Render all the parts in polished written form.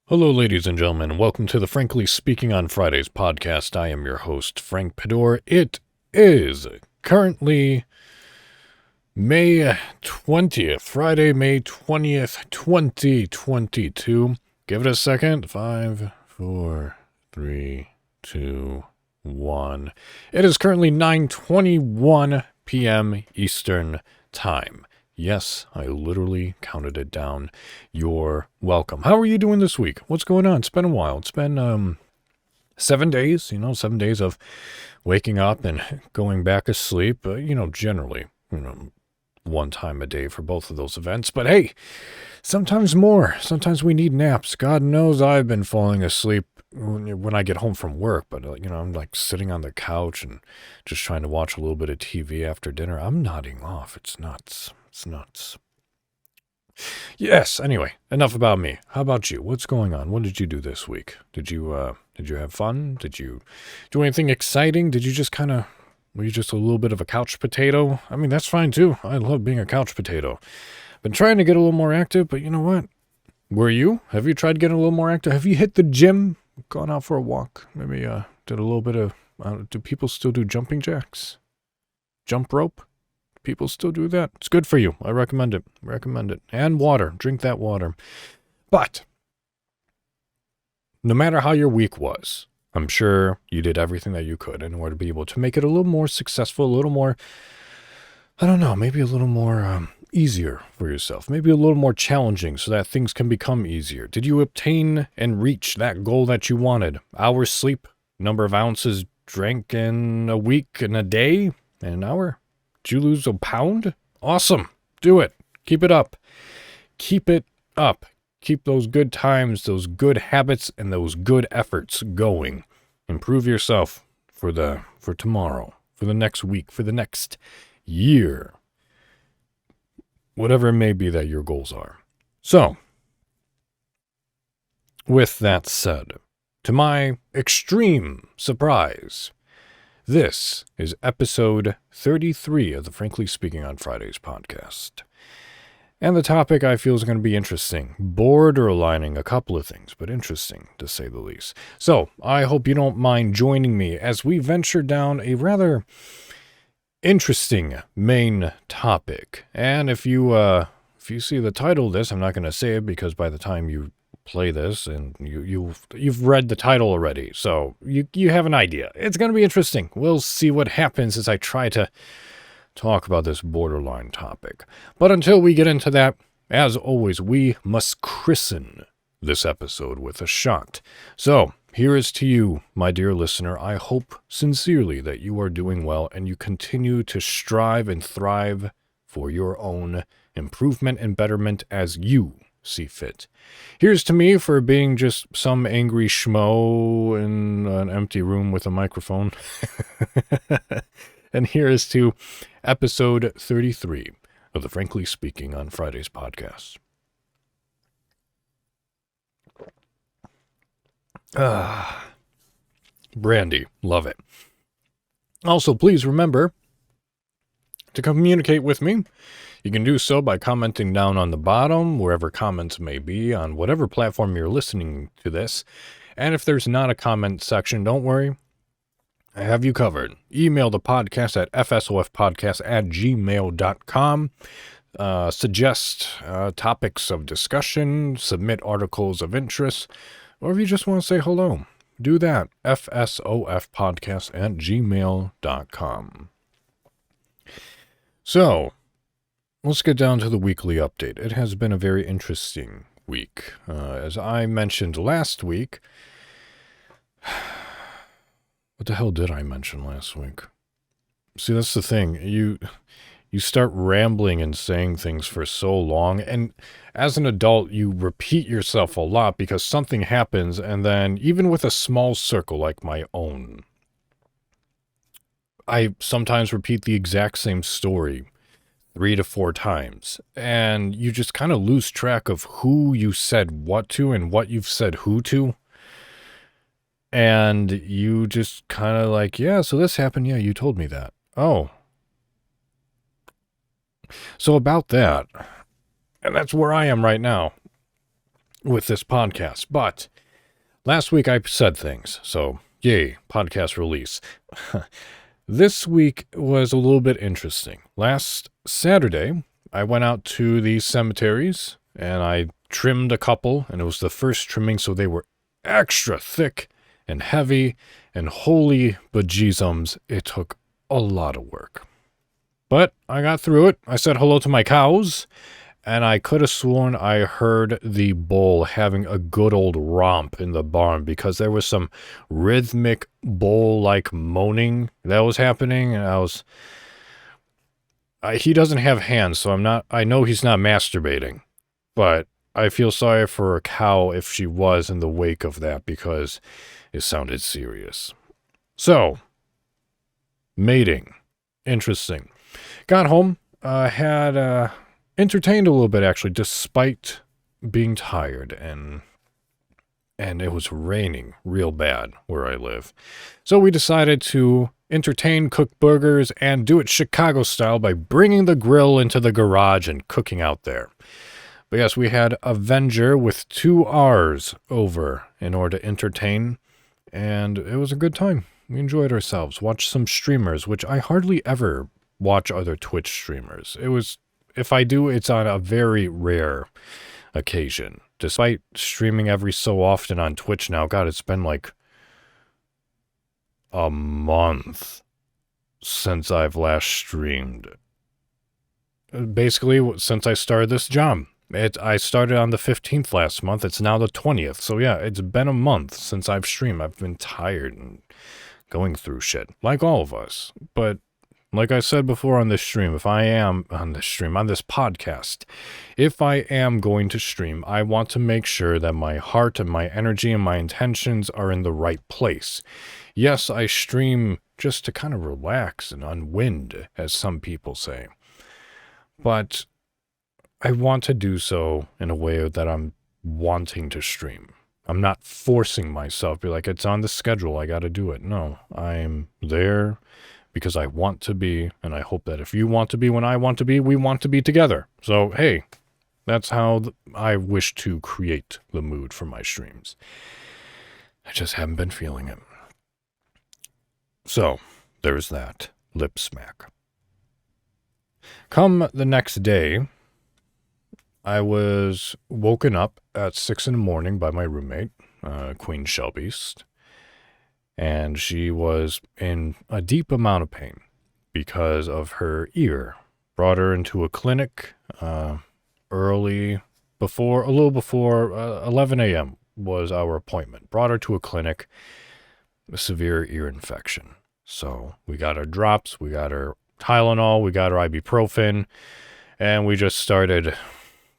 Hello, ladies and gentlemen, and welcome to the Frankly Speaking on Fridays podcast. I am your host, Frank Pador. It is currently May 20th, Friday, May 20th, 2022. Give it a second. 5, 4, 3, 2, 1. It is currently 9:21 p.m. Eastern Time. Yes, I literally counted it down. You're welcome. How are you doing this week? What's going on? It's been a while. It's been 7 days, 7 days of waking up and going back asleep, generally, one time a day for both of those events. But hey, sometimes more. Sometimes we need naps. God knows I've been falling asleep when I get home from work, but I'm like sitting on the couch and just trying to watch a little bit of TV after dinner. I'm nodding off. It's nuts. It's nuts. Yes, anyway, enough about me. How about you? What's going on? What did you do this week? Did you have fun? Did you do anything exciting? Were you just a little bit of a couch potato? I mean, that's fine too. I love being a couch potato. Been trying to get a little more active, but you know what? Were you? Have you tried getting a little more active? Have you hit the gym? Gone out for a walk? Maybe did a little bit of, do people still do jumping jacks? Jump rope? People still do that. It's good for you. I recommend it. And water. Drink that water. But no matter how your week was, I'm sure you did everything that you could in order to be able to make it a little more successful, a little more, I don't know, maybe a little more easier for yourself, maybe a little more challenging so that things can become easier. Did you obtain and reach that goal that you wanted? Hours sleep, number of ounces drank in a week and a day, and an hour? Did you lose a pound? Awesome. Do it. Keep it up. Keep it up. Keep those good times, those good habits, and those good efforts going. Improve yourself for tomorrow, for the next week, for the next year. Whatever it may be that your goals are. So, with that said, to my extreme surprise, this is episode 33 of the Frankly Speaking on Fridays podcast. And the topic I feel is going to be interesting, borderlining a couple of things, but interesting to say the least. So I hope you don't mind joining me as we venture down a rather interesting main topic. And if you see the title of this, I'm not going to say it because by the time you play this and you've read the title already, so you have an idea. It's going to be interesting. We'll see what happens as I try to talk about this borderline topic. But until we get into that, as always, we must christen this episode with a shot. So here is to you, my dear listener. I hope sincerely that you are doing well and you continue to strive and thrive for your own improvement and betterment as you see fit. Here's to me for being just some angry schmo in an empty room with a microphone. And here is to episode 33 of the Frankly Speaking on Fridays podcast. Brandy, love it. Also, please remember to communicate with me. You can do so by commenting down on the bottom, wherever comments may be, on whatever platform you're listening to this. And if there's not a comment section, don't worry. I have you covered. Email the podcast at fsofpodcast@gmail.com. Suggest topics of discussion, submit articles of interest, or if you just want to say hello, do that. fsofpodcast@gmail.com. So, let's get down to the weekly update. It has been a very interesting week. As I mentioned last week, what the hell did I mention last week? See, that's the thing. You start rambling and saying things for so long, and as an adult, you repeat yourself a lot because something happens, and then even with a small circle like my own, I sometimes repeat the exact same story 3 to 4 times, and you just kind of lose track of who you said what to and what you've said who to. And you just kind of like, yeah, so this happened. Yeah, you told me that. Oh. So about that, and that's where I am right now. with this podcast. But last week I said things, so yay, podcast release. This week was a little bit interesting. Last Saturday, I went out to the cemeteries and I trimmed a couple, and it was the first trimming, so they were extra thick and heavy, and holy bejeezums, it took a lot of work. But I got through it. I said hello to my cows, and I could have sworn I heard the bull having a good old romp in the barn because there was some rhythmic bull-like moaning that was happening, and he doesn't have hands, so I know he's not masturbating, but I feel sorry for a cow if she was in the wake of that because it sounded serious. So, mating. Interesting. Got home, had entertained a little bit actually, despite being tired, and it was raining real bad where I live. So we decided to entertain, cook burgers, and do it Chicago style by bringing the grill into the garage and cooking out there. But yes, we had Avenger with 2 R's over in order to entertain, and it was a good time. We enjoyed ourselves. Watched some streamers, which I hardly ever watch other Twitch streamers. If I do, it's on a very rare occasion. Despite streaming every so often on Twitch now, God, it's been like a month since I've last streamed. Basically, since I started this job. I started on the 15th last month. It's now the 20th. So yeah, it's been a month since I've streamed. I've been tired and going through shit, like all of us. But like I said before on this podcast, if I am going to stream, I want to make sure that my heart and my energy and my intentions are in the right place. Yes, I stream just to kind of relax and unwind, as some people say. But I want to do so in a way that I'm wanting to stream. I'm not forcing myself, be like, it's on the schedule, I gotta do it. No, I'm there because I want to be, and I hope that if you want to be when I want to be, we want to be together. So, hey, that's how I wish to create the mood for my streams. I just haven't been feeling it. So, there's that. Lip smack. Come the next day, I was woken up at 6 a.m. by my roommate, Queen Shelby's, and she was in a deep amount of pain because of her ear. Brought her into a clinic a little before 11 a.m. was our appointment. Brought her to a clinic, a severe ear infection. So we got her drops, we got her Tylenol, we got her ibuprofen, and we just started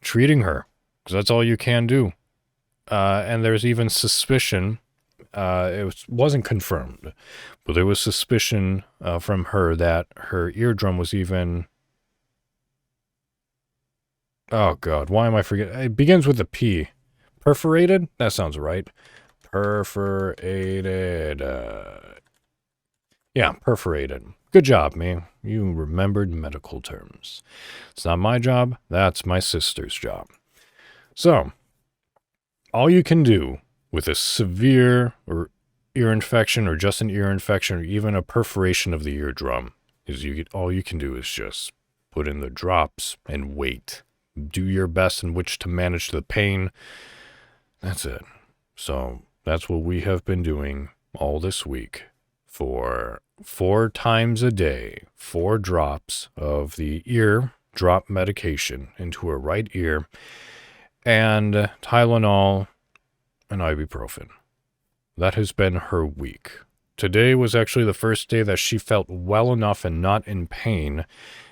treating her, because that's all you can do. And there's even suspicion, it wasn't confirmed, but there was suspicion from her that her eardrum was even, oh God, why am I forgetting? It begins with a P. Perforated? That sounds right. Perforated. Yeah, perforated. Good job, me. You remembered medical terms. It's not my job. That's my sister's job. So, all you can do with a severe ear infection or just an ear infection or even a perforation of the eardrum is all you can do is just put in the drops and wait. Do your best in which to manage the pain. That's it. So, that's what we have been doing all this week for 4 times a day, 4 drops of the ear drop medication into her right ear, and Tylenol and ibuprofen. That has been her week. Today was actually the first day that she felt well enough and not in pain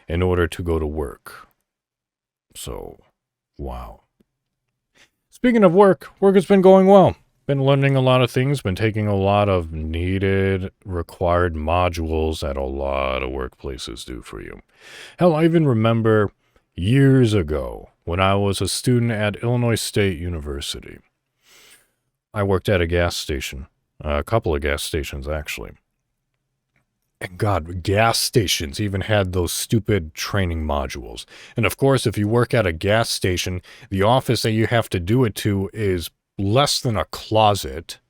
in order to go to work. So, wow. Speaking of work has been going well. Been learning a lot of things, been taking a lot of needed, required modules that a lot of workplaces do for you. Hell, I even remember years ago when I was a student at Illinois State University. I worked at a gas station, a couple of gas stations actually. And God, gas stations even had those stupid training modules. And of course, if you work at a gas station, the office that you have to do it to is less than a closet.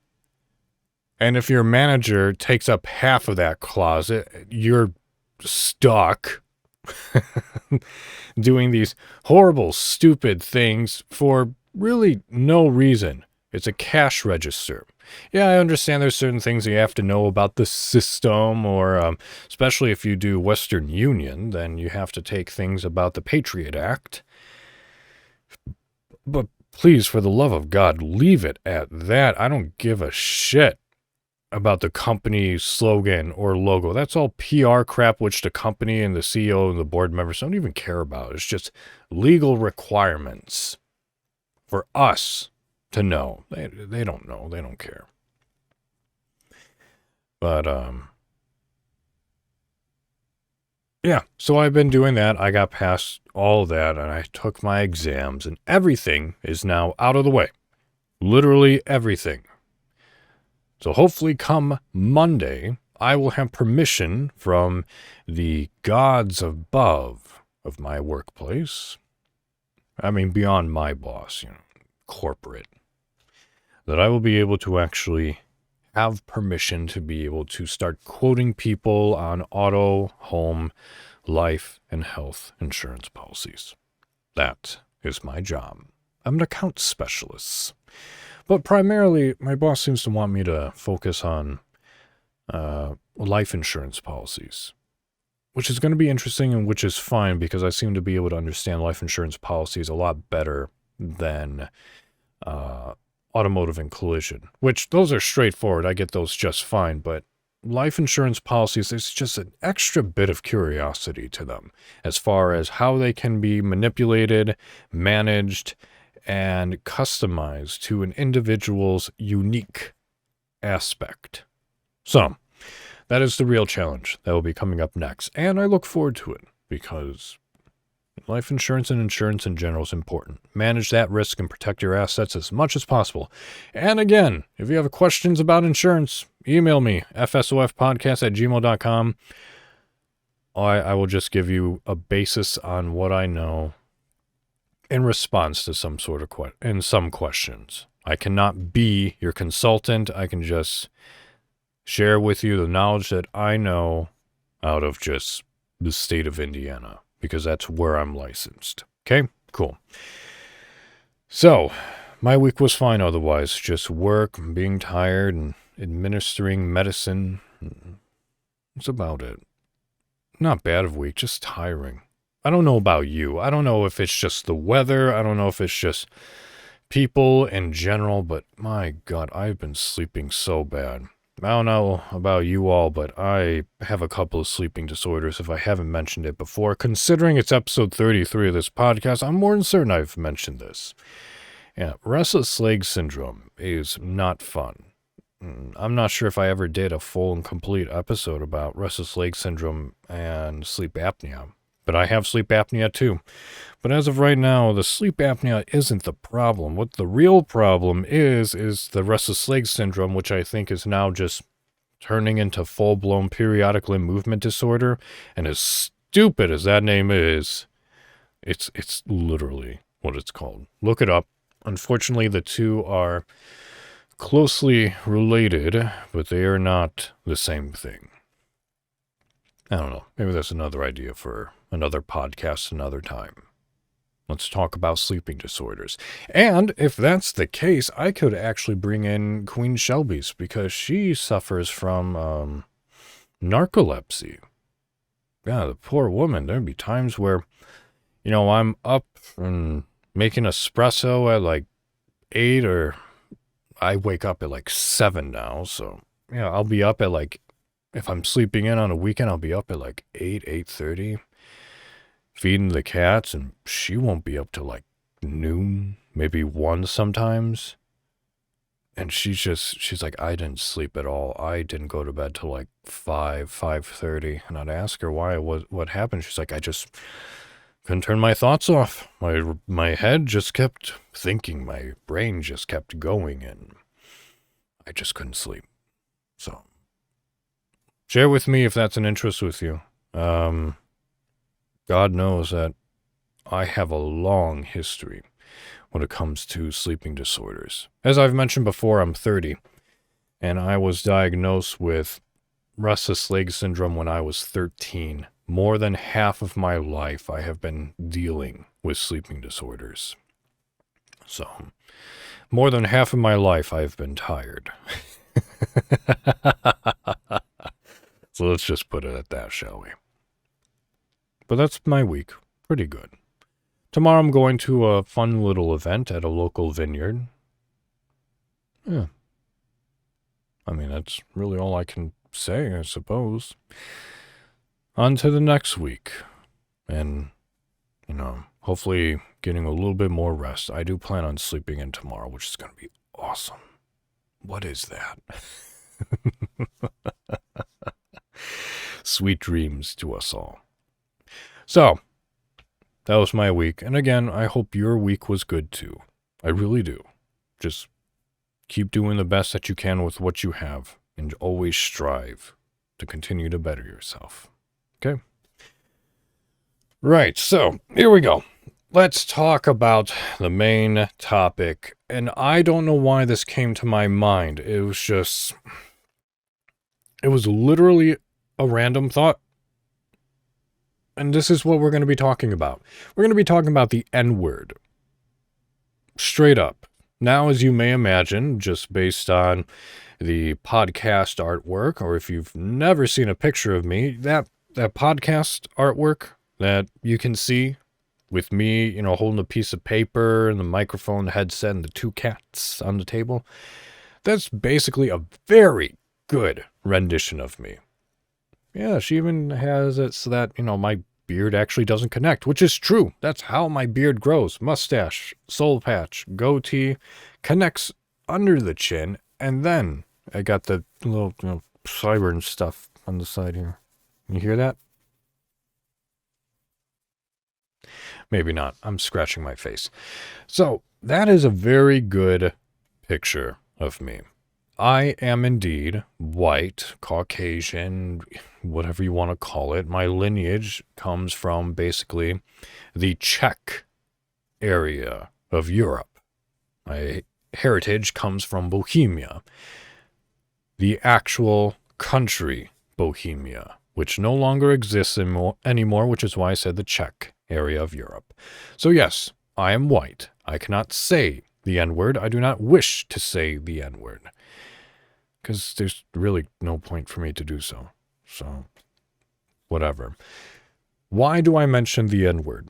And if your manager takes up half of that closet, you're stuck doing these horrible, stupid things for really no reason. It's a cash register. Yeah, I understand there's certain things you have to know about the system, or especially if you do Western Union, then you have to take things about the Patriot Act. But please, for the love of God, leave it at that. I don't give a shit about the company slogan or logo. That's all PR crap, which the company and the CEO and the board members don't even care about. It's just legal requirements for us to know. They don't know. They don't care. But, yeah, so I've been doing that. I got past all that, and I took my exams, and everything is now out of the way. Literally everything. So hopefully come Monday, I will have permission from the gods above of my workplace. I mean, beyond my boss, corporate. That I will be able to actually have permission to be able to start quoting people on auto, home, life, and health insurance policies. That is my job. I'm an account specialist. But primarily, my boss seems to want me to focus on life insurance policies, which is going to be interesting and which is fine because I seem to be able to understand life insurance policies a lot better than automotive and collision, which those are straightforward. I get those just fine, but life insurance policies, there's just an extra bit of curiosity to them as far as how they can be manipulated, managed, and customized to an individual's unique aspect. So, that is the real challenge that will be coming up next, and I look forward to it because life insurance and insurance in general is important. Manage that risk and protect your assets as much as possible. And again, if you have questions about insurance, email me, fsofpodcast@gmail.com. I will just give you a basis on what I know in response to some sort of some questions. I cannot be your consultant. I can just share with you the knowledge that I know out of just the state of Indiana, because that's where I'm licensed. Okay, cool. So, my week was fine otherwise. Just work, being tired, and administering medicine. That's about it. Not bad of a week, just tiring. I don't know about you. I don't know if it's just the weather. I don't know if it's just people in general, but my God, I've been sleeping so bad. I don't know about you all, but I have a couple of sleeping disorders if I haven't mentioned it before. Considering it's episode 33 of this podcast, I'm more than certain I've mentioned this. Yeah, restless leg syndrome is not fun. I'm not sure if I ever did a full and complete episode about restless leg syndrome and sleep apnea. But I have sleep apnea too. But as of right now, the sleep apnea isn't the problem. What the real problem is the restless leg syndrome, which I think is now just turning into full-blown periodic limb movement disorder. And as stupid as that name is, it's literally what it's called. Look it up. Unfortunately, the two are closely related, but they are not the same thing. I don't know. Maybe that's another idea for another podcast another time. Let's talk about sleeping disorders. And if that's the case, I could actually bring in Queen Shelby's because she suffers from narcolepsy. Yeah, the poor woman. There'd be times where, I'm up and making espresso at like 8, or I wake up at like 7 now. So, I'll be up at like, if I'm sleeping in on a weekend, I'll be up at like 8:30, feeding the cats, and she won't be up till like noon, maybe 1 sometimes. And she's like, I didn't sleep at all. I didn't go to bed till like 5:30. And I'd ask her why, what happened. She's like, I just couldn't turn my thoughts off. My head just kept thinking. My brain just kept going, and I just couldn't sleep. So Share with me if that's an interest with you. God knows that I have a long history when it comes to sleeping disorders. As I've mentioned before, I'm 30, and I was diagnosed with restless leg syndrome when I was 13. More than half of my life, I have been dealing with sleeping disorders. So, more than half of my life, I've been tired. So let's just put it at that, shall we? But that's my week. Pretty good. Tomorrow I'm going to a fun little event at a local vineyard. Yeah. I mean, that's really all I can say, I suppose. On to the next week. And, hopefully getting a little bit more rest. I do plan on sleeping in tomorrow, which is going to be awesome. What is that? Sweet dreams to us all. So, that was my week. And again, I hope your week was good too. I really do. Just keep doing the best that you can with what you have. And always strive to continue to better yourself. Okay? Right, so here we go. Let's talk about the main topic. And I don't know why this came to my mind. It was literally a random thought. And this is what we're going to be talking about. We're going to be talking about the N-word. Straight up. Now, as you may imagine, just based on the podcast artwork, or if you've never seen a picture of me, that podcast artwork that you can see with me, holding a piece of paper and the microphone, the headset, and the two cats on the table, that's basically a very good rendition of me. Yeah, she even has it so that, my beard actually doesn't connect, which is true. That's how my beard grows. Mustache, soul patch, goatee, connects under the chin, and then I got the little, sideburn stuff on the side here. You hear that? Maybe not. I'm scratching my face. So, that is a very good picture of me. I am indeed white, Caucasian, whatever you want to call it. My lineage comes from basically the Czech area of Europe. My heritage comes from Bohemia, the actual country Bohemia, which no longer exists anymore, which is why I said the Czech area of Europe. So yes, I am white. I cannot say the N-word. I do not wish to say the N-word, because there's really no point for me to do so. So, whatever. Why do I mention the N-word?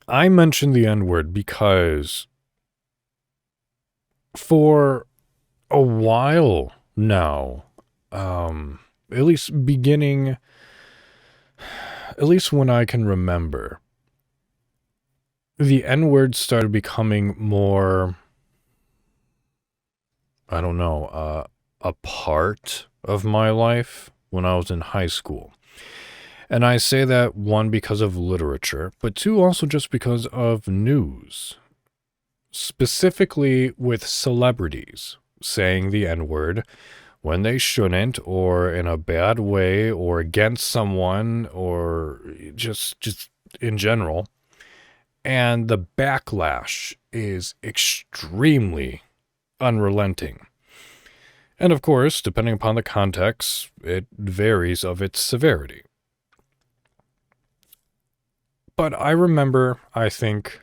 I mention the N-word because for a while now, at least when I can remember, the N-word started becoming more, I don't know, a part of my life when I was in high school. And I say that, one, because of literature, but two, also just because of news. Specifically with celebrities saying the N-word when they shouldn't, or in a bad way, or against someone, or just in general. And the backlash is extremely unrelenting. And of course, depending upon the context, it varies of its severity. But I remember, I think,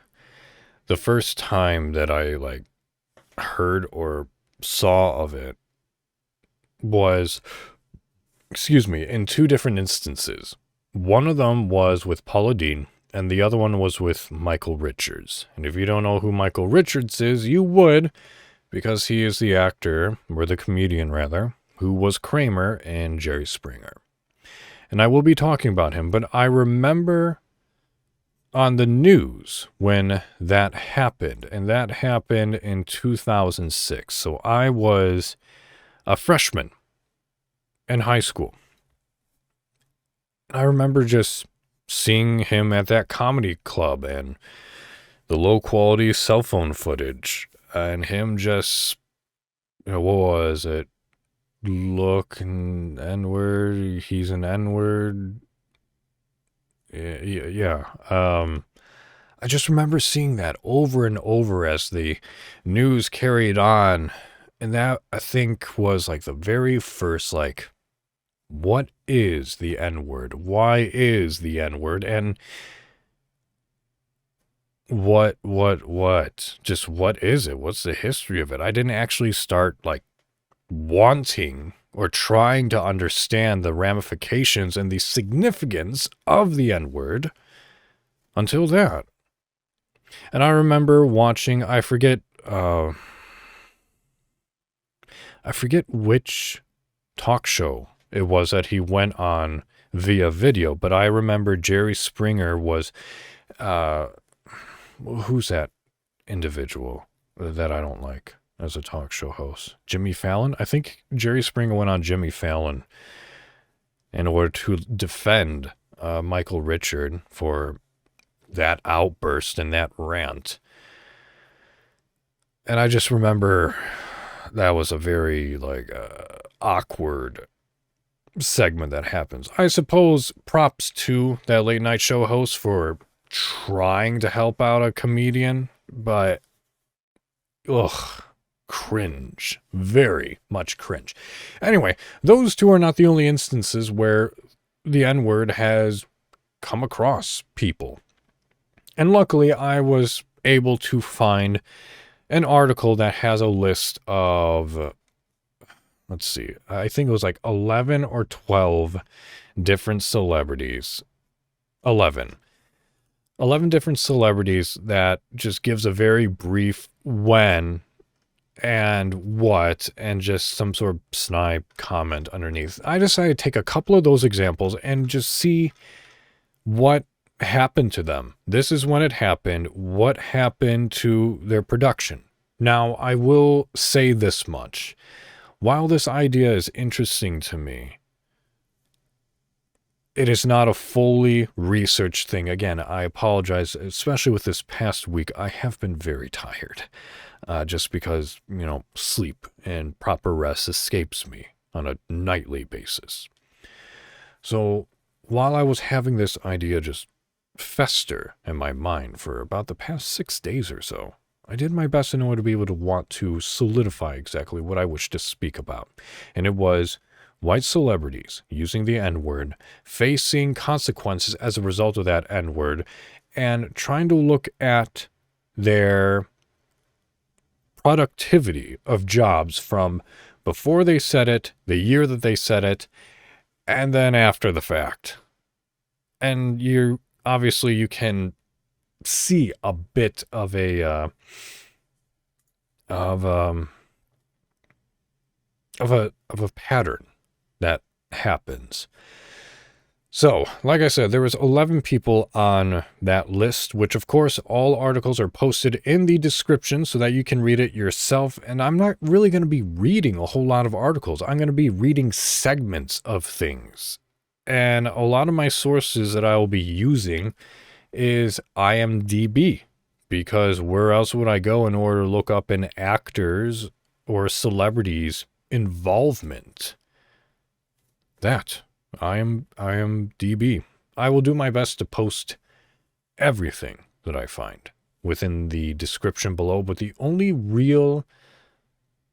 the first time that I heard or saw of it was, in two different instances. One of them was with Paula Dean, and the other one was with Michael Richards. And if you don't know who Michael Richards is, you would, because he is the actor, or the comedian rather, who was Kramer in Jerry Springer. And I will be talking about him, but I remember on the news when that happened, and that happened in 2006. So I was a freshman in high school. I remember just seeing him at that comedy club and the low quality cell phone footage and him just, what was it? look an N-word. He's an N-word. Yeah. I just remember seeing that over and over as the news carried on. And that, I think, was like the very first, like, what is the N-word? Why is the N-word? And what? Just what is it? What's the history of it? I didn't actually start, like, wanting or trying to understand the ramifications and the significance of the N-word until that. And I remember watching, I forget which talk show it was that he went on via video, but I remember Jerry Springer was, who's that individual that I don't like as a talk show host? Jimmy Fallon? I think Jerry Springer went on Jimmy Fallon in order to defend Michael Richard for that outburst and that rant. And I just remember that was a very, like, awkward segment that happens. I suppose props to that late night show host for trying to help out a comedian, but cringe. Very much cringe. Anyway, those two are not the only instances where the N-word has come across people. And luckily, I was able to find an article that has a list of, let's see, I think it was like 11 or 12 different celebrities. 11 different celebrities that just gives a very brief when and what and just some sort of snide comment underneath. I decided to take a couple of those examples and just see what happened to them. This is when it happened. What happened to their production? Now, I will say this much. While this idea is interesting to me, it is not a fully researched thing. Again, I apologize, especially with this past week. I have been very tired, just because, sleep and proper rest escapes me on a nightly basis. So while I was having this idea just fester in my mind for about the past 6 days or so, I did my best in order to be able to want to solidify exactly what I wish to speak about. And it was white celebrities using the N-word, facing consequences as a result of that N-word, and trying to look at their productivity of jobs from before they said it, the year that they said it, and then after the fact. And you can see a bit of a pattern that happens. So, like I said, there was 11 people on that list, which of course all articles are posted in the description so that you can read it yourself. And I'm not really going to be reading a whole lot of articles. I'm going to be reading segments of things. And a lot of my sources that I will be using is IMDb, because where else would I go in order to look up an actor's or celebrity's involvement? That IMDb. I will do my best to post everything that I find within the description below, but the only real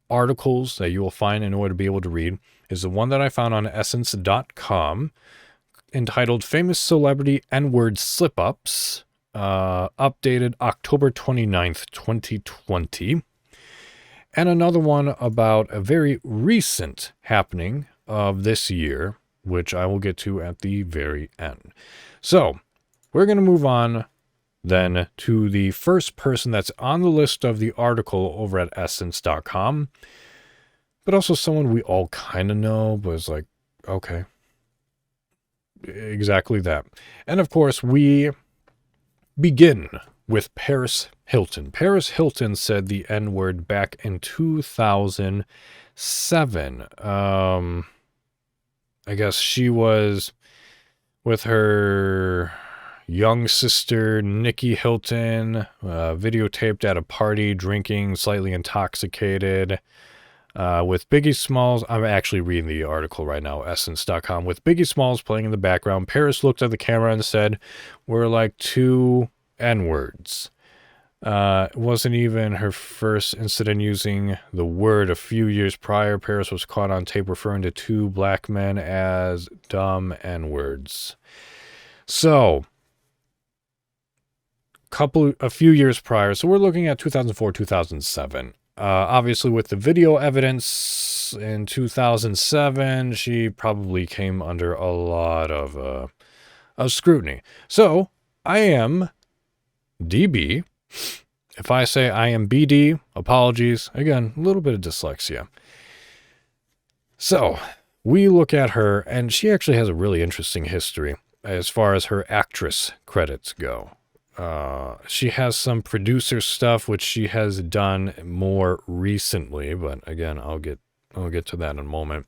articles that you will find in order to be able to read is the one that I found on essence.com entitled Famous Celebrity N-Word Slip-Ups, updated October 29th, 2020. And another one about a very recent happening of this year, which I will get to at the very end. So, we're going to move on then to the first person that's on the list of the article over at essence.com, but also someone we all kind of know, but it's like, okay, exactly that. And of course, we begin with Paris Hilton. Paris Hilton said the N-word back in 2007. I guess she was with her young sister, Nikki Hilton, videotaped at a party, drinking, slightly intoxicated. With Biggie Smalls, I'm actually reading the article right now, essence.com. With Biggie Smalls playing in the background, Paris looked at the camera and said, "We're like two N-words." It wasn't even her first incident using the word. A few years prior, Paris was caught on tape referring to two black men as dumb N-words. So, a few years prior, so we're looking at 2004, 2007. Obviously, with the video evidence in 2007, she probably came under a lot of scrutiny. So, IMDb. If I say IMBD, apologies. Again, a little bit of dyslexia. So, we look at her, and she actually has a really interesting history as far as her actress credits go. She has some producer stuff, which she has done more recently, but again, I'll get to that in a moment.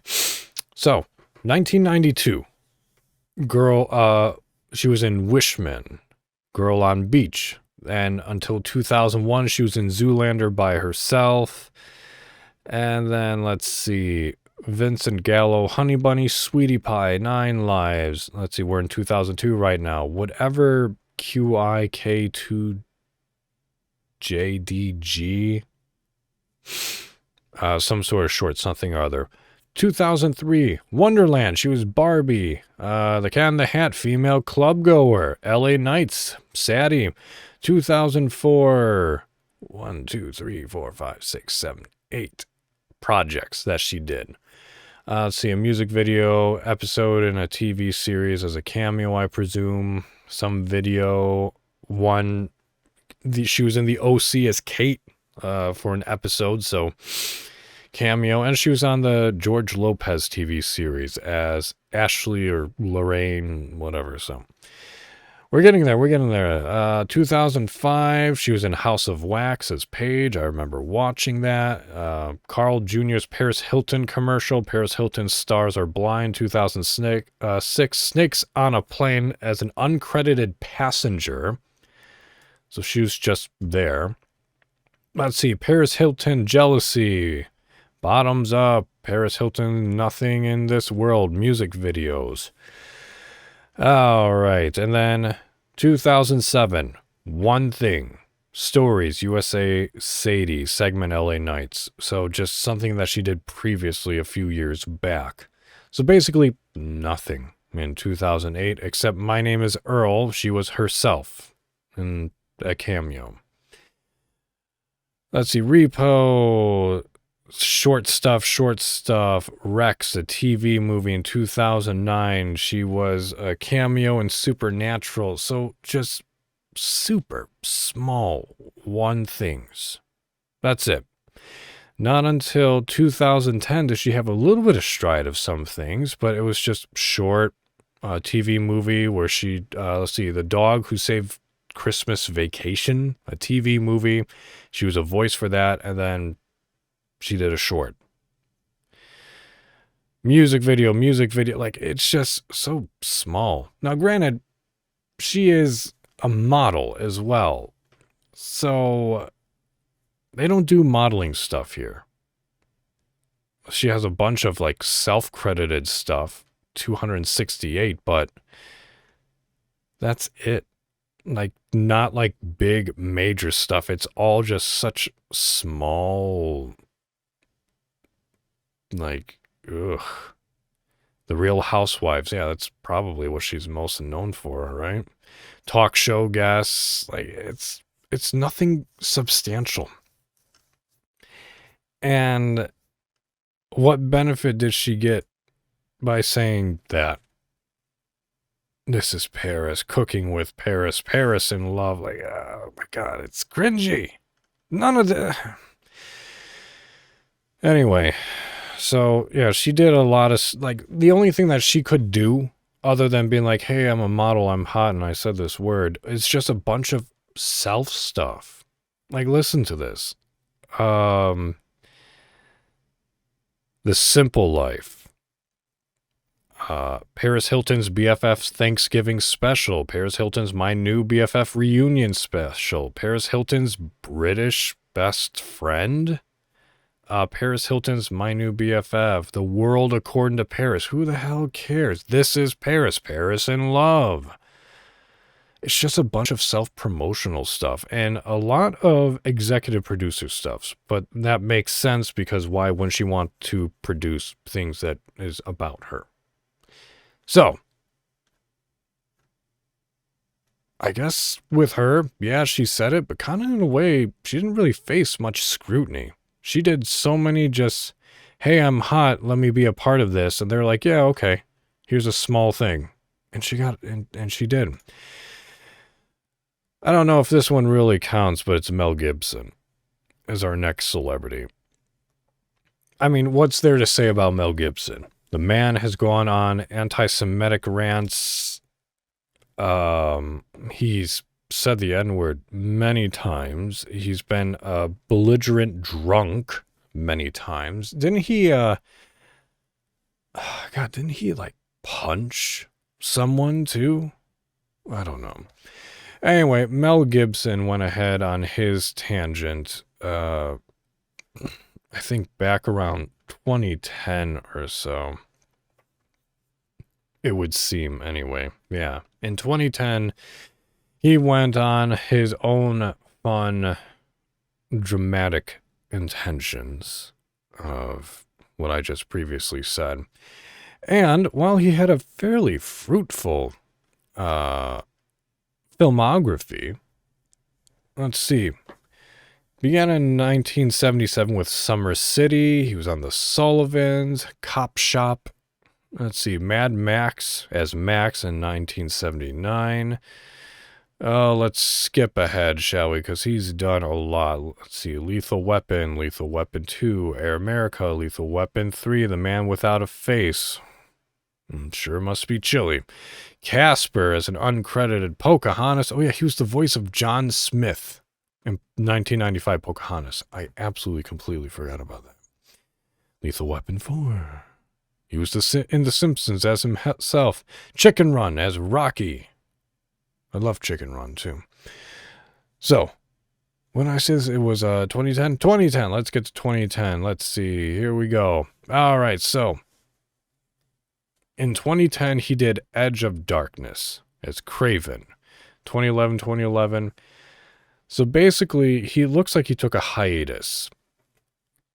So, 1992. Girl, she was in Wishman, Girl on Beach. And until 2001, she was in Zoolander by herself. And then, let's see, Vincent Gallo, Honey Bunny, Sweetie Pie, 9 Lives. Let's see, we're in 2002 right now. Whatever QIK2JDG, some sort of short something or other. 2003, Wonderland, she was Barbie. The Cat in the Hat, female club goer. LA Nights, Sadie. 2004, 1, 2, 3, 4, 5, 6, 7, 8 projects that she did. Let's see, a music video episode in a TV series as a cameo, I presume. Some video. She was in the OC as Kate for an episode, so cameo. And she was on the George Lopez TV series as Ashley or Lorraine, whatever, so. We're getting there. 2005, she was in House of Wax as Paige. I remember watching that. Carl Jr.'s Paris Hilton commercial. Paris Hilton's Stars Are Blind. 2006, Snakes on a Plane as an uncredited passenger. So she was just there. Let's see, Paris Hilton, Jealousy. Bottoms Up. Paris Hilton, Nothing in This World. Music videos. All right, and then 2007, One Thing, Stories, USA Sadie, segment LA Nights. So just something that she did previously a few years back. So basically nothing in 2008, except My Name is Earl. She was herself in a cameo. Let's see, Repo, Short Stuff, Rex, a TV movie in 2009. She was a cameo in Supernatural. So just super small one things. That's it. Not until 2010 does she have a little bit of stride of some things, but it was just short TV movie where she, let's see, The Dog Who Saved Christmas Vacation, a TV movie. She was a voice for that, and then she did a short. Music video, like, it's just so small. Now, granted, she is a model as well. So, they don't do modeling stuff here. She has a bunch of, like, self-credited stuff, 268, but that's it. Like, not, like, big, major stuff. It's all just such small, like, ugh. The Real Housewives, yeah, that's probably what she's most known for, right? Talk show guests, like, it's nothing substantial. And what benefit did she get by saying that? This is Paris, cooking with Paris, Paris in love, like, oh my God, it's cringy. None of the... Anyway... So, yeah, she did a lot of, like, the only thing that she could do, other than being like, hey, I'm a model, I'm hot, and I said this word, it's just a bunch of self stuff. Like, listen to this. The Simple Life. Paris Hilton's BFF's Thanksgiving Special. Paris Hilton's My New BFF Reunion Special. Paris Hilton's British Best Friend. Paris Hilton's My New BFF. The World According to Paris. Who the hell cares? This is Paris. Paris in Love. It's just a bunch of self-promotional stuff and a lot of executive producer stuff. But that makes sense because why wouldn't she want to produce things that is about her? So, I guess with her, yeah, she said it, but kind of in a way, she didn't really face much scrutiny. She did so many just, hey, I'm hot, let me be a part of this. And they're like, yeah, okay, here's a small thing. And she got, and she did. I don't know if this one really counts, but it's Mel Gibson as our next celebrity. I mean, what's there to say about Mel Gibson? The man has gone on anti-Semitic rants. He's said the N-word many times. He's been a belligerent drunk many times. Didn't he, didn't he, like, punch someone, too? I don't know. Anyway, Mel Gibson went ahead on his tangent, I think back around 2010 or so. It would seem, anyway. Yeah. In 2010, he went on his own fun, dramatic intentions of what I just previously said. And while he had a fairly fruitful filmography, let's see, began in 1977 with Summer City. He was on The Sullivans, Cop Shop. Let's see, Mad Max as Max in 1979. Let's skip ahead, shall we? Because he's done a lot. Let's see, Lethal Weapon 2, Air America, Lethal Weapon 3, The Man Without a Face. Sure must be chilly. Casper as an uncredited Pocahontas. Oh yeah, he was the voice of John Smith in 1995 Pocahontas. I absolutely completely forgot about that. Lethal Weapon 4. He was in The Simpsons as himself. Chicken Run as Rocky. I love Chicken Run, too. So, when I said it was 2010, let's get to 2010. Let's see, here we go. All right, so, in 2010, he did Edge of Darkness as Craven. 2011. So basically, he looks like he took a hiatus.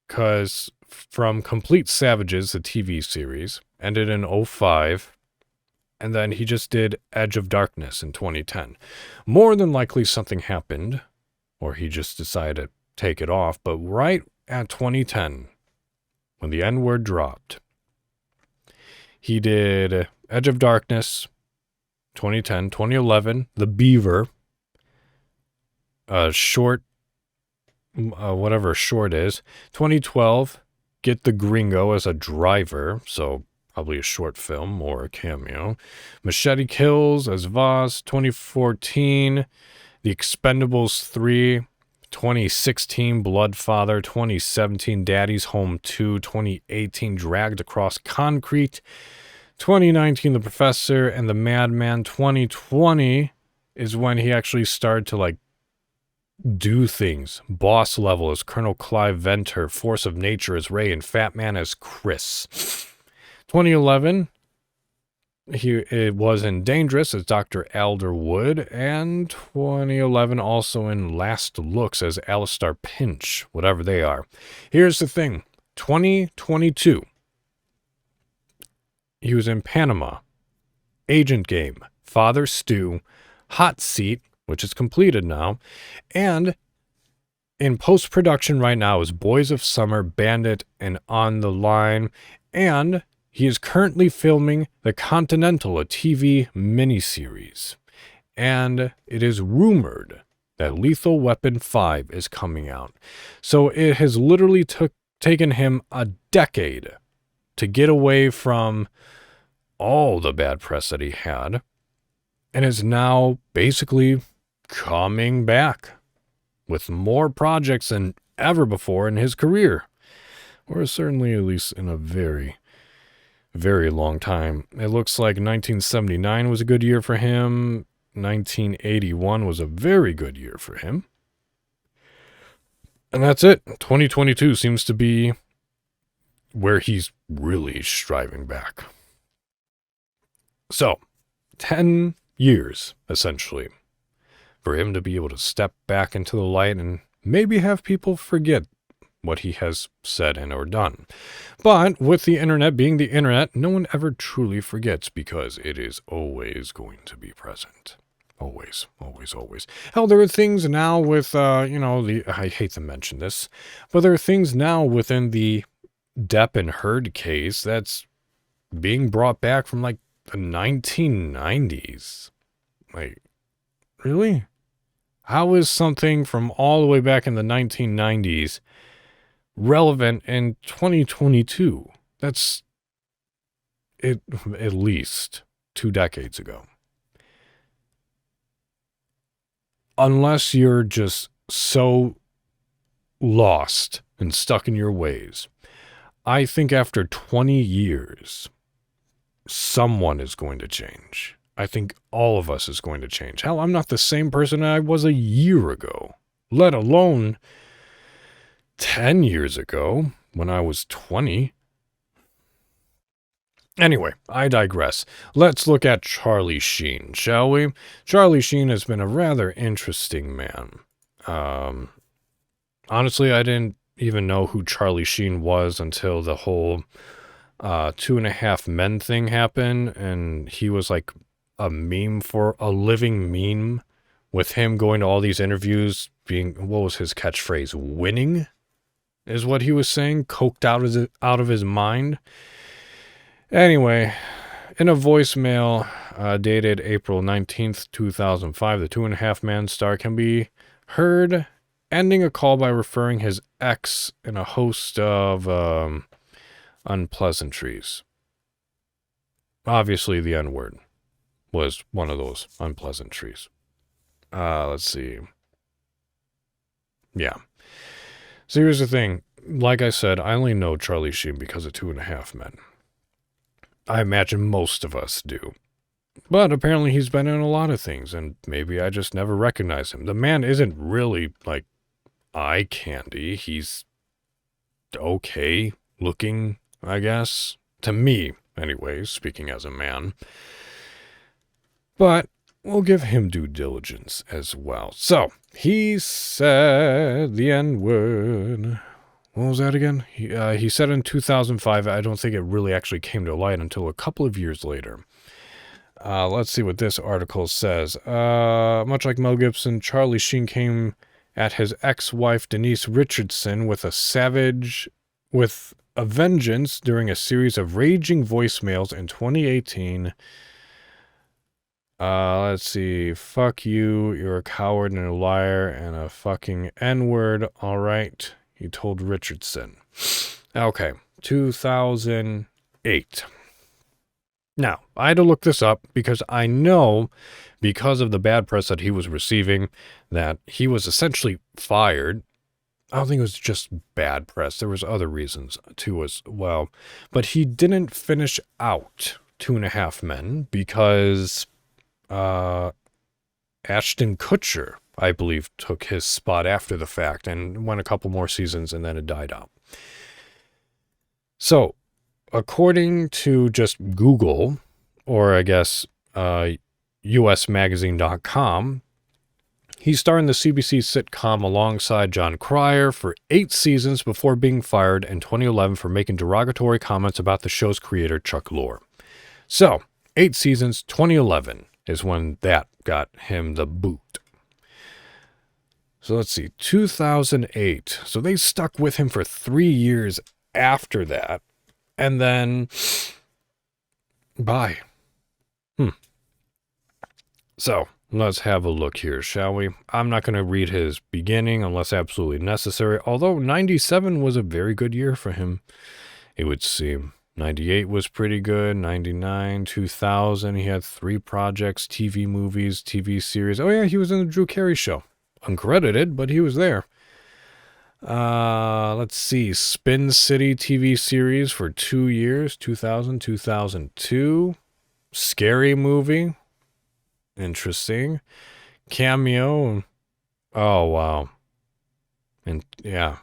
Because from Complete Savages, the TV series, ended in 2005, and then he just did Edge of Darkness in 2010. More than likely something happened, or he just decided to take it off, but right at 2010, when the N-word dropped, he did Edge of Darkness, 2010, 2011, The Beaver, short, whatever short is, 2012, Get the Gringo as a Driver, so probably a short film or a cameo, Machete Kills as Voss, 2014, The Expendables 3, 2016, Bloodfather, 2017, Daddy's Home 2, 2018, Dragged Across Concrete, 2019, The Professor and the Madman, 2020 is when he actually started to, like, do things. Boss Level as Colonel Clive Venter, Force of Nature as Ray, and Fat Man as Chris. 2011, it was in Dangerous as Dr. Alderwood, and 2011 also in Last Looks as Alistair Pinch, whatever they are. Here's the thing, 2022, he was in Panama, Agent Game, Father Stew, Hot Seat, which is completed now, and in post-production right now is Boys of Summer, Bandit, and On the Line, and he is currently filming The Continental, a TV miniseries, and it is rumored that Lethal Weapon 5 is coming out. So it has literally taken him a decade to get away from all the bad press that he had, and is now basically coming back with more projects than ever before in his career, or certainly at least in a very, very long time. It looks like 1979 was a good year for him. 1981 was a very good year for him. And that's it. 2022 seems to be where he's really striving back. So, 10 years, essentially, for him to be able to step back into the light and maybe have people forget what he has said and or done. But with the internet being the internet, no one ever truly forgets because it is always going to be present. Always, always, always. Hell, there are things now with, I hate to mention this, but there are things now within the Depp and Heard case that's being brought back from, like, the 1990s. Like, really? How is something from all the way back in the 1990s relevant in 2022? That's it, at least 2 decades ago. Unless you're just so lost and stuck in your ways. I think after 20 years, someone is going to change. I think all of us is going to change. Hell, I'm not the same person I was a year ago, let alone 10 years ago when I was 20. Anyway, I digress. Let's look at Charlie Sheen, shall we? Charlie Sheen has been a rather interesting man. Honestly, I didn't even know who Charlie Sheen was until the whole 2.5 Men thing happened, and he was like a living meme with him going to all these interviews being, what was his catchphrase? Winning is what he was saying, coked out of his mind. Anyway, in a voicemail dated April 19th, 2005, the 2.5 Man star can be heard ending a call by referring his ex in a host of unpleasantries. Obviously, the N-word was one of those unpleasantries. Let's see. Yeah. So here's the thing. Like I said, I only know Charlie Sheen because of 2.5 Men. I imagine most of us do. But apparently he's been in a lot of things, and maybe I just never recognized him. The man isn't really, like, eye candy. He's okay looking, I guess. To me, anyways, speaking as a man. But we'll give him due diligence as well. So, he said the N-word. What was that again? He said in 2005. I don't think it really actually came to light until a couple of years later. Let's see what this article says. Much like Mel Gibson, Charlie Sheen came at his ex-wife Denise Richardson with a vengeance during a series of raging voicemails in 2018. Let's see. Fuck you. You're a coward and a liar and a fucking N-word. All right. He told Richardson. Okay. 2008. Now, I had to look this up because I know, because of the bad press that he was receiving, that he was essentially fired. I don't think it was just bad press. There was other reasons too as well. But he didn't finish out 2.5 Men because Ashton Kutcher, I believe, took his spot after the fact and went a couple more seasons and then it died out. So, according to just Google, or I guess usmagazine.com, he starred in the CBC sitcom alongside John Cryer for 8 seasons before being fired in 2011 for making derogatory comments about the show's creator, Chuck Lorre. So, 8 seasons, 2011 is when that got him the boot. So let's see, 2008. So they stuck with him for 3 years after that. And then, bye. So, let's have a look here, shall we? I'm not going to read his beginning unless absolutely necessary, although 97 was a very good year for him, it would seem. 98 was pretty good, 99, 2000, he had 3 projects, TV movies, TV series. Oh yeah, he was in the Drew Carey Show. Uncredited, but he was there. Let's see, Spin City TV series for 2 years, 2000, 2002. Scary Movie. Interesting. Cameo. Oh, wow. And yeah.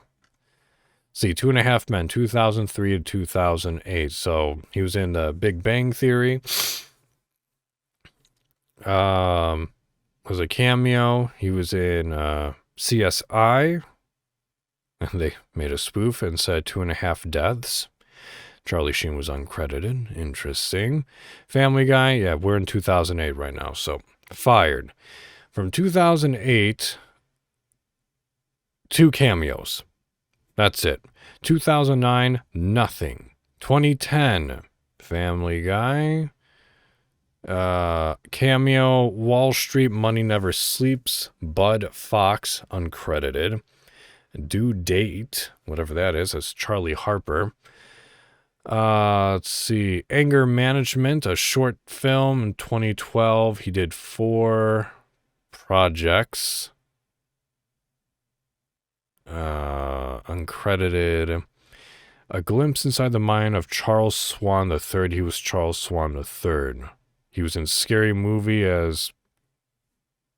See, Two and a Half Men, 2003 to 2008. So he was in Big Bang Theory. Was a cameo. He was in CSI. And they made a spoof and said 2.5 deaths. Charlie Sheen was uncredited. Interesting. Family Guy, yeah, we're in 2008 right now. So fired. From 2008, 2 cameos. That's it. 2009, nothing. 2010, Family Guy. Cameo, Wall Street, Money Never Sleeps, Bud Fox, uncredited. Due Date, whatever that is, that's Charlie Harper. Let's see. Anger Management, a short film in 2012. He did 4 projects. Uncredited. A Glimpse Inside the Mind of Charles Swan III. He was Charles Swan III. He was in Scary Movie as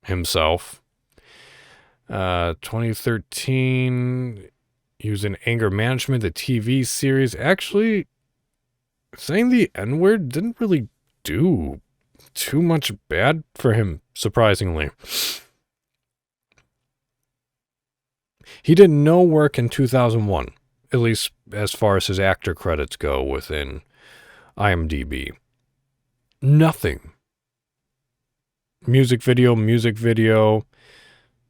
himself. 2013, he was in Anger Management, the TV series. Actually, saying the N-word didn't really do too much bad for him, surprisingly. He did no work in 2001, at least as far as his actor credits go within IMDb. Nothing. Music video,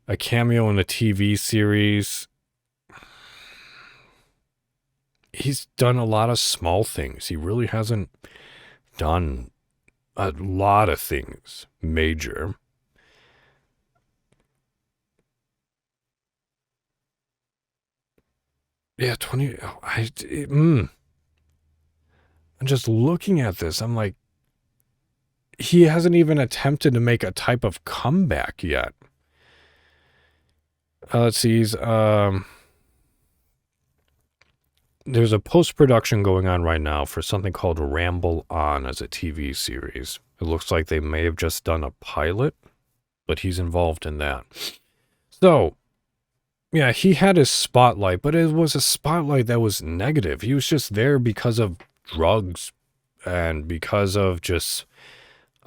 a cameo in a TV series. He's done a lot of small things. He really hasn't done a lot of things major. Yeah, 20. I'm just looking at this. I'm like, he hasn't even attempted to make a type of comeback yet. Let's see. There's a post-production going on right now for something called Ramble On as a TV series. It looks like they may have just done a pilot, but he's involved in that. So, yeah, he had his spotlight, but it was a spotlight that was negative. He was just there because of drugs and because of just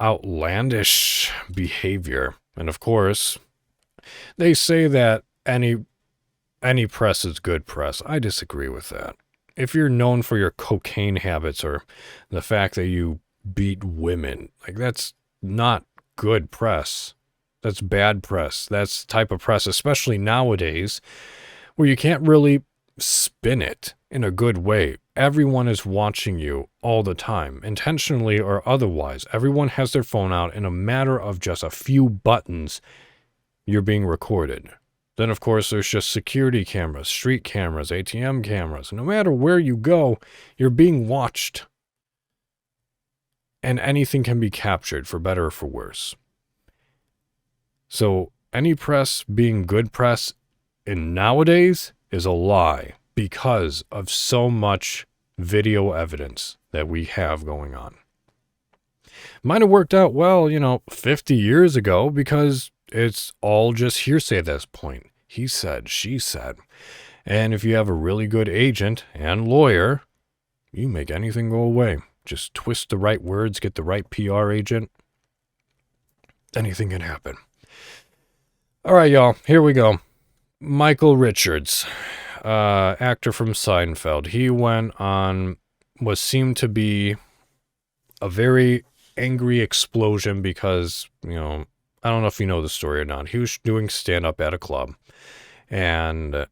outlandish behavior. And of course, they say that any press is good press. I disagree with that. If you're known for your cocaine habits or the fact that you beat women, like that's not good press. That's bad press. That's the type of press, especially nowadays, where you can't really spin it in a good way. Everyone is watching you all the time, intentionally or otherwise. Everyone has their phone out. In a matter of just a few buttons, you're being recorded. Then, of course, there's just security cameras, street cameras, ATM cameras. No matter where you go, you're being watched. And anything can be captured, for better or for worse. So, any press being good press in nowadays is a lie because of so much video evidence that we have going on. Might have worked out well, 50 years ago because it's all just hearsay at this point. He said, she said. And if you have a really good agent and lawyer, you make anything go away. Just twist the right words, get the right PR agent. Anything can happen. All right, y'all, here we go. Michael Richards, actor from Seinfeld. He went on what seemed to be a very angry explosion because, I don't know if you know the story or not. He was doing stand-up at a club. And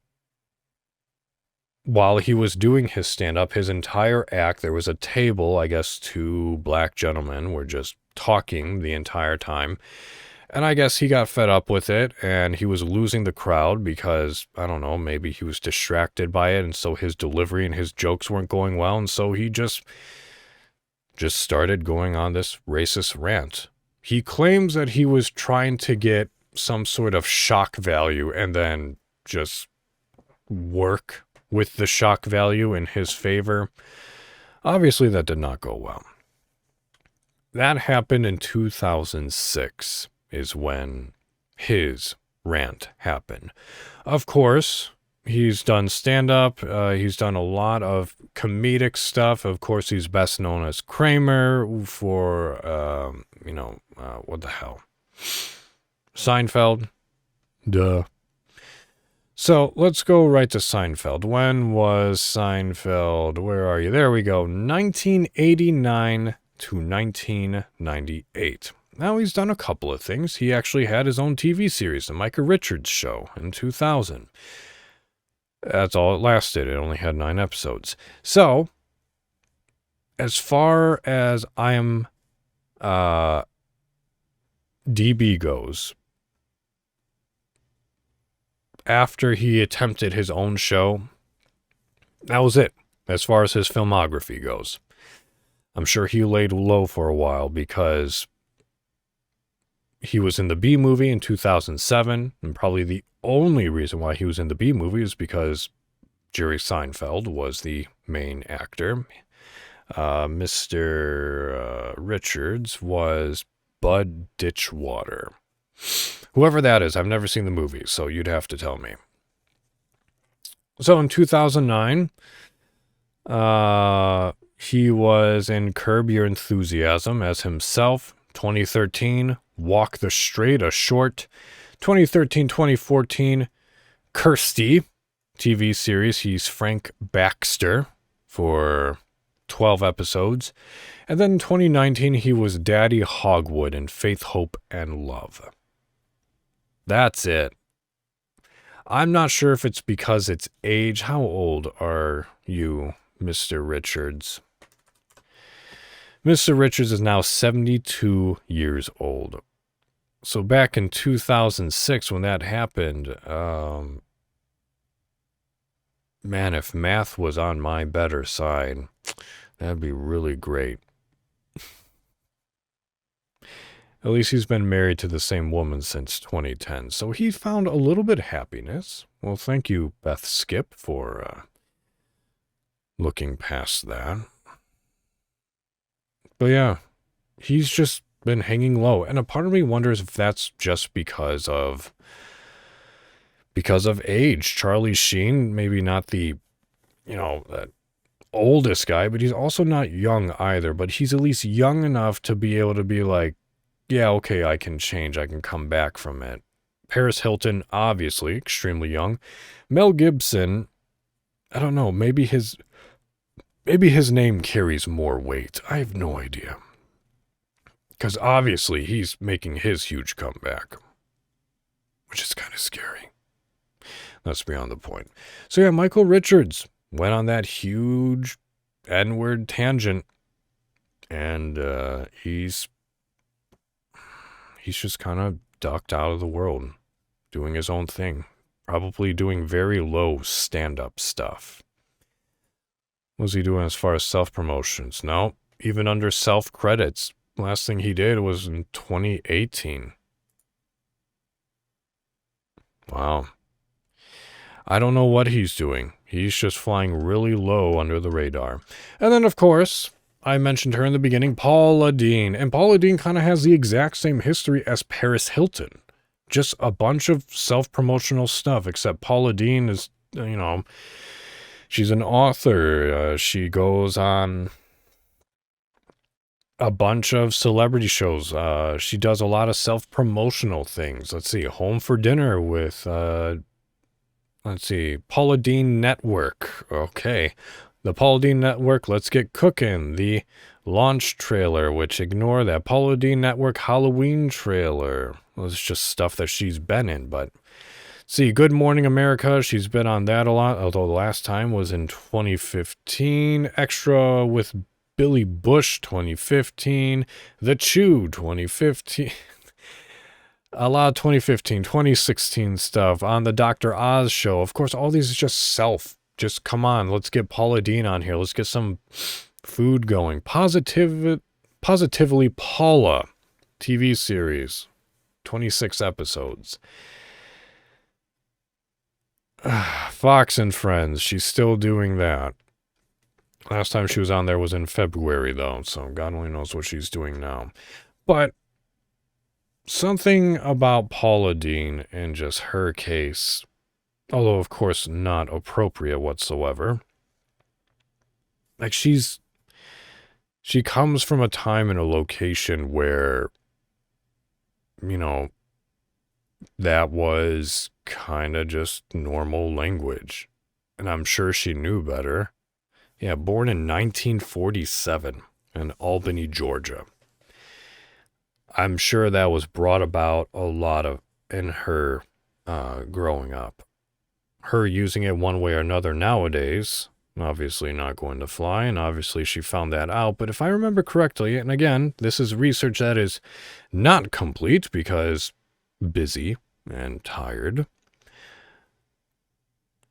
while he was doing his stand-up, his entire act, there was a table, I guess 2 black gentlemen were just talking the entire time. And I guess he got fed up with it, and he was losing the crowd because, I don't know, maybe he was distracted by it, and so his delivery and his jokes weren't going well, and so he just started going on this racist rant. He claims that he was trying to get some sort of shock value and then just work with the shock value in his favor. Obviously, that did not go well. That happened in 2006 is when his rant happened. Of course, He's done stand-up. He's done a lot of comedic stuff. Of course, he's best known as Kramer for, what the hell? Seinfeld. Duh. So, let's go right to Seinfeld. When was Seinfeld? Where are you? There we go. 1989 to 1998. Now, he's done a couple of things. He actually had his own TV series, The Micah Richards Show, in 2000. That's all it lasted. It only had 9 episodes. So, as far as IMDb goes, after he attempted his own show, that was it, as far as his filmography goes. I'm sure he laid low for a while because he was in the B movie in 2007, and probably the only reason why he was in the B movie is because Jerry Seinfeld was the main actor. Mr. Richards was Bud Ditchwater. Whoever that is, I've never seen the movie, so you'd have to tell me. So in 2009, he was in Curb Your Enthusiasm as himself. 2013, Walk the Straight, a short. 2013-2014, Kirsty TV series. He's Frank Baxter for 12 episodes. And then in 2019, he was Daddy Hogwood in Faith, Hope, and Love. That's it. I'm not sure if it's because it's age. How old are you, Mr. Richards? Mr. Richards is now 72 years old. So back in 2006 when that happened, man, if math was on my better side, that'd be really great. At least he's been married to the same woman since 2010, so he found a little bit of happiness. Well, thank you, Beth Skip, for looking past that. But yeah, he's just been hanging low, and a part of me wonders if that's just because of age. Charlie Sheen, maybe not the, that oldest guy, but he's also not young either, but he's at least young enough to be able to be like, yeah, okay, I can change, I can come back from it. Paris Hilton, obviously, extremely young. Mel Gibson, I don't know, maybe his name carries more weight. I have no idea. Because obviously he's making his huge comeback, which is kind of scary. That's beyond the point. So yeah, Michael Richards went on that huge N-word tangent, and he's just kind of ducked out of the world, doing his own thing, probably doing very low stand-up stuff. What was he doing as far as self-promotions? No, even under self-credits. Last thing he did was in 2018. Wow. I don't know what he's doing. He's just flying really low under the radar. And then, of course, I mentioned her in the beginning, Paula Dean. And Paula Dean kind of has the exact same history as Paris Hilton. Just a bunch of self-promotional stuff, except Paula Dean is, she's an author. She goes on a bunch of celebrity shows. She does a lot of self-promotional things. Let's see, Home for Dinner with, Paula Dean Network. Okay. The Paula Dean Network, Let's Get Cookin'. The launch trailer, which ignore that. Paula Dean Network Halloween trailer. Well, it's just stuff that she's been in, but see, Good Morning America, she's been on that a lot, although the last time was in 2015. Extra with Billy Bush, 2015. The Chew, 2015. A lot of 2015, 2016 stuff. On the Dr. Oz show. Of course, all these is just self. Just come on, let's get Paula Dean on here. Let's get some food going. Positively Paula TV series. 26 episodes. Fox and Friends. She's still doing that. Last time she was on there was in February, though, so God only knows what she's doing now. But something about Paula Dean and just her case Although, of course, not appropriate whatsoever. Like, she comes from a time and a location where, you know, that was kind of just normal language. And I'm sure she knew better. Yeah, born in 1947 in Albany, Georgia. I'm sure that was brought about a lot of in her growing up. Her using it one way or another nowadays, obviously not going to fly, and obviously she found that out. But if I remember correctly, and again, this is research that is not complete because busy and tired.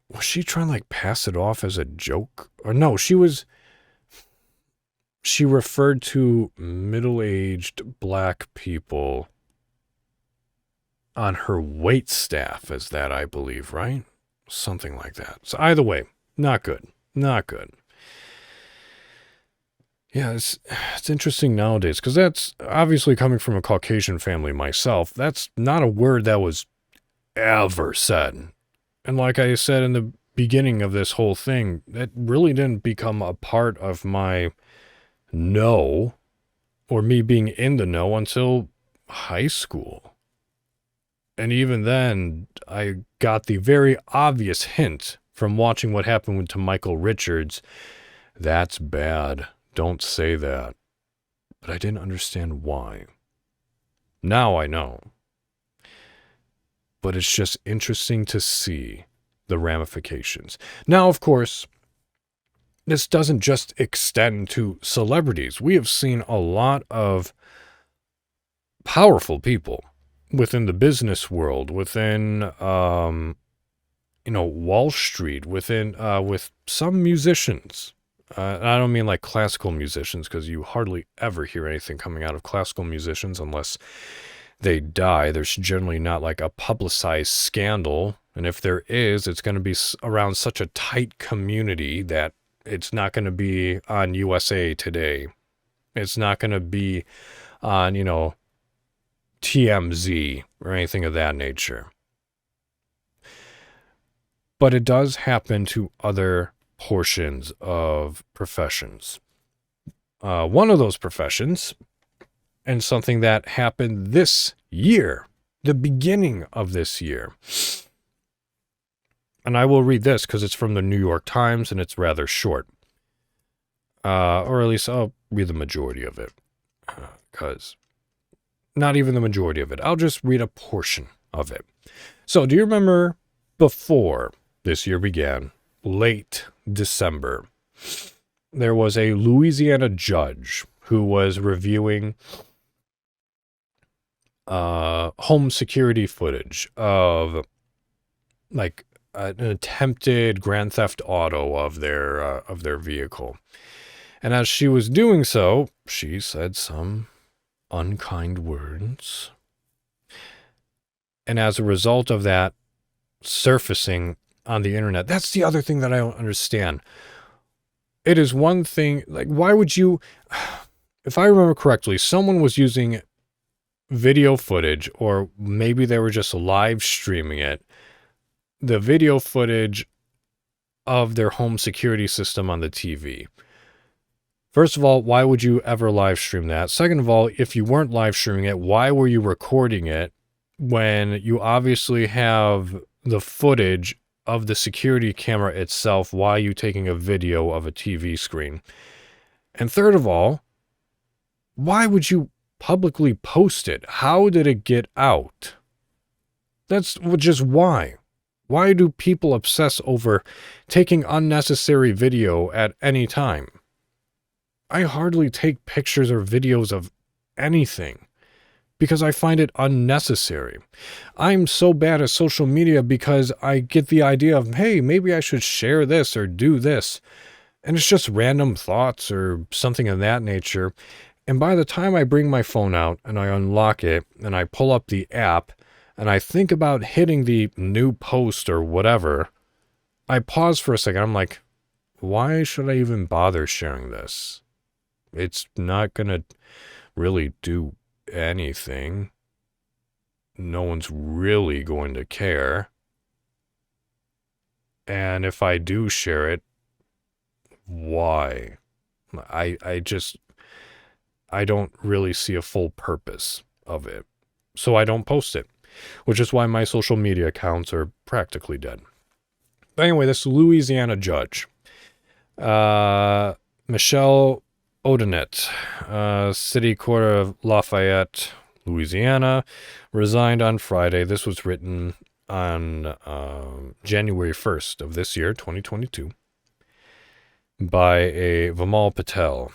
Was she trying to like pass it off as a joke? Or no, she referred to middle-aged black people on her wait staff as that, I believe, right? Something like that. So either way, not good. Not good. Yeah, it's interesting nowadays because that's obviously coming from a Caucasian family myself. That's not a word that was ever said. And like I said in the beginning of this whole thing, that really didn't become a part of my know or me being in the know until high school. And even then, I got the very obvious hint from watching what happened to Michael Richards. That's bad. Don't say that. But I didn't understand why. Now I know. But it's just interesting to see the ramifications. Now, of course, this doesn't just extend to celebrities. We have seen a lot of powerful people within the business world, within, Wall Street, with some musicians. I don't mean like classical musicians, because you hardly ever hear anything coming out of classical musicians unless they die. There's generally not like a publicized scandal. And if there is, it's going to be around such a tight community that it's not going to be on USA Today. It's not going to be on, TMZ or anything of that nature. But it does happen to other portions of professions. One of those professions, and something that happened this year, the beginning of this year. And I will read this because it's from the New York Times and it's rather short. Or at least I'll read the majority of it. Because not even the majority of it. I'll just read a portion of it. So do you remember before this year began, late December, there was a Louisiana judge who was reviewing home security footage of like an attempted grand theft auto of their vehicle. And as she was doing so, she said some unkind words. And as a result of that surfacing on the internet, that's the other thing that I don't understand. It is one thing, like, why would you, if I remember correctly, someone was using video footage, or maybe they were just live streaming it, the video footage of their home security system on the TV. First of all, why would you ever live stream that? Second of all, if you weren't live streaming it, why were you recording it when you obviously have the footage of the security camera itself? Why are you taking a video of a TV screen? And third of all, why would you publicly post it? How did it get out? That's just why. Why do people obsess over taking unnecessary video at any time? I hardly take pictures or videos of anything because I find it unnecessary. I'm so bad at social media because I get the idea of, hey, maybe I should share this or do this. And it's just random thoughts or something of that nature. And by the time I bring my phone out and I unlock it and I pull up the app and I think about hitting the new post or whatever, I pause for a second. I'm like, why should I even bother sharing this? It's not going to really do anything. No one's really going to care. And if I do share it, why? I don't really see a full purpose of it. So I don't post it, which is why my social media accounts are practically dead. But anyway, this Louisiana judge, Michelle Odenet, City Court of Lafayette, Louisiana, resigned on Friday. This was written on January 1st of this year, 2022, by a Vimal Patel.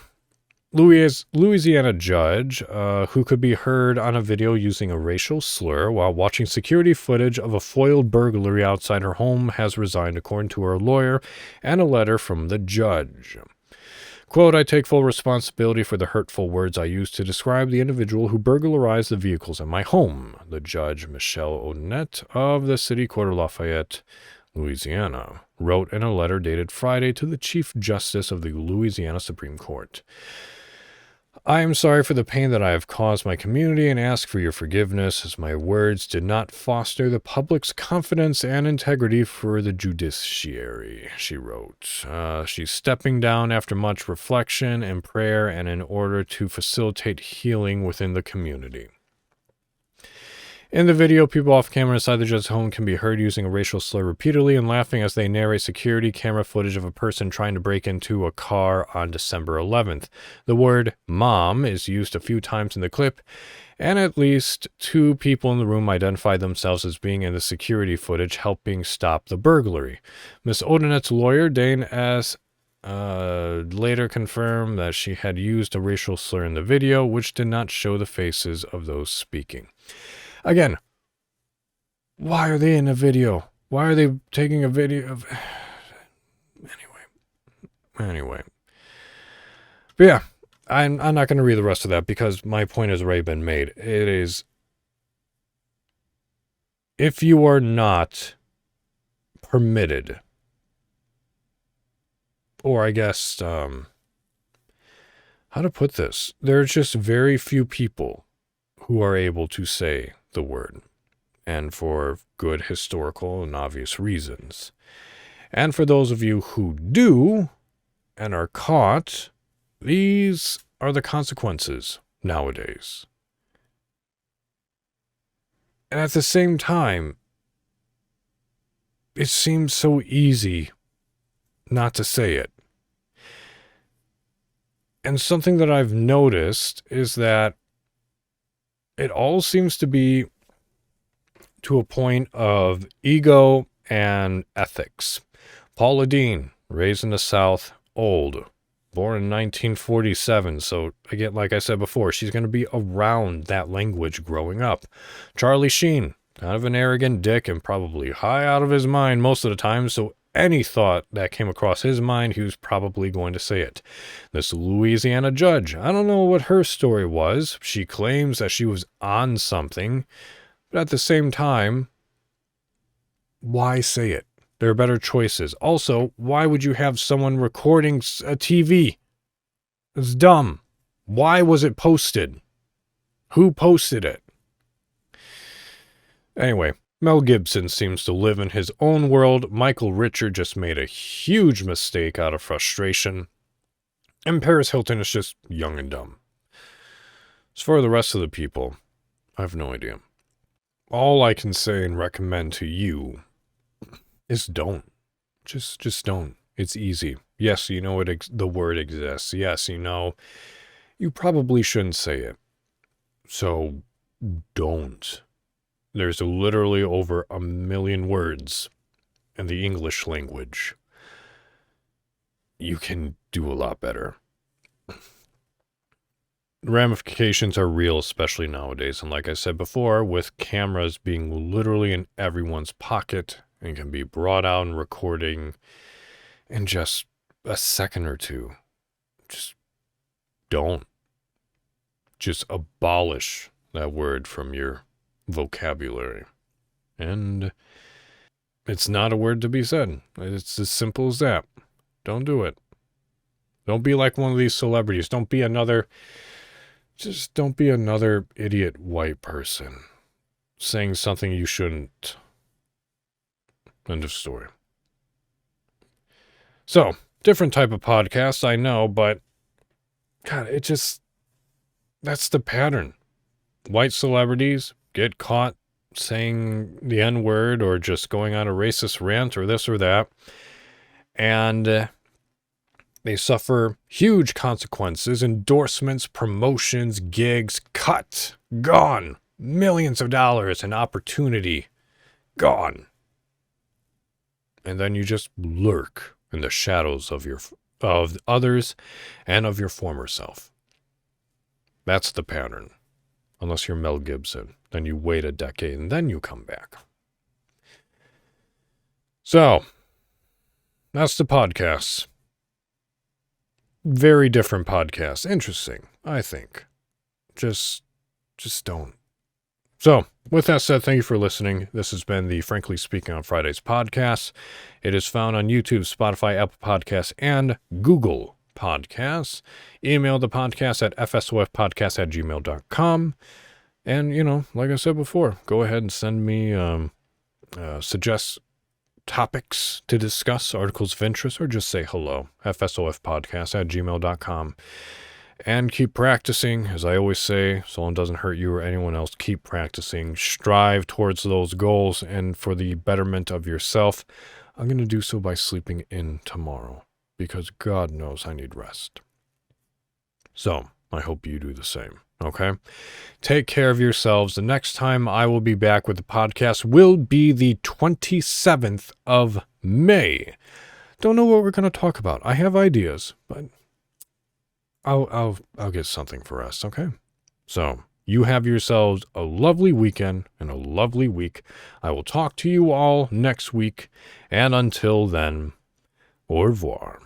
Louisiana judge who could be heard on a video using a racial slur while watching security footage of a foiled burglary outside her home has resigned, according to her lawyer and a letter from the judge. Quote, I take full responsibility for the hurtful words I used to describe the individual who burglarized the vehicles in my home, the judge, Michelle Odenet, of the City Court of Lafayette, Louisiana, wrote in a letter dated Friday to the Chief Justice of the Louisiana Supreme Court. I am sorry for the pain that I have caused my community and ask for your forgiveness, as my words did not foster the public's confidence and integrity for the judiciary, she wrote. She's stepping down after much reflection and prayer and in order to facilitate healing within the community. In the video, people off camera inside the judge's home can be heard using a racial slur repeatedly and laughing as they narrate security camera footage of a person trying to break into a car on December 11th. The word mom is used a few times in the clip, and at least 2 people in the room identified themselves as being in the security footage helping stop the burglary. Ms. Odenet's lawyer, Dane S., later confirmed that she had used a racial slur in the video, which did not show the faces of those speaking. Again, why are they in a video? Why are they taking a video of... Anyway. But yeah, I'm not going to read the rest of that because my point has already been made. It is... If you are not permitted, or I guess, how to put this? There's just very few people who are able to say the word, and for good historical and obvious reasons. And for those of you who do and are caught, these are the consequences nowadays. And at the same time, it seems so easy not to say it. And something that I've noticed is that it all seems to be to a point of ego and ethics. Paula Dean, raised in the South, old, born in 1947. So, again, like I said before, she's going to be around that language growing up. Charlie Sheen, kind of an arrogant dick and probably high out of his mind most of the time. So any thought that came across his mind, he was probably going to say it. This Louisiana judge, I don't know what her story was. She claims that she was on something, but at the same time, why say it? There are better choices. Also, why would you have someone recording a TV? It's dumb. Why was it posted? Who posted it? Anyway, Mel Gibson seems to live in his own world. Michael Richard just made a huge mistake out of frustration. And Paris Hilton is just young and dumb. As for the rest of the people, I have no idea. All I can say and recommend to you is don't. Just don't. It's easy. Yes, you know the word exists. Yes, you know you probably shouldn't say it. So don't. There's literally over 1 million words in the English language. You can do a lot better. Ramifications are real, especially nowadays. And like I said before, with cameras being literally in everyone's pocket and can be brought out and recording in just a second or two. Just don't. Just abolish that word from your vocabulary. And it's not a word to be said. It's as simple as that. Don't do it. Don't be like one of these celebrities. Don't be another idiot white person saying something you shouldn't. End of story. So, different type of podcast, I know, but God, that's the pattern. White celebrities get caught saying the N-word or just going on a racist rant or this or that, and they suffer huge consequences, endorsements, promotions, gigs, cut, gone, millions of dollars in opportunity, gone. And then you just lurk in the shadows of others and of your former self. That's the pattern. Unless you're Mel Gibson, then you wait a decade and then you come back. So, that's the podcast. Very different podcast. Interesting, I think. Just don't. So, with that said, thank you for listening. This has been the Frankly Speaking on Fridays podcast. It is found on YouTube, Spotify, Apple Podcasts, and Google Podcasts. Email the podcast at fsofpodcast@gmail.com. And, like I said before, go ahead and send me, suggest topics to discuss, articles of interest, or just say hello, fsofpodcast@gmail.com. And keep practicing, as I always say, so it doesn't hurt you or anyone else. Keep practicing, strive towards those goals, and for the betterment of yourself. I'm going to do so by sleeping in tomorrow, because God knows I need rest. So, I hope you do the same, okay? Take care of yourselves. The next time I will be back with the podcast will be the 27th of May. Don't know what we're going to talk about. I have ideas, but I'll get something for us, okay? So, you have yourselves a lovely weekend and a lovely week. I will talk to you all next week, and until then, au revoir.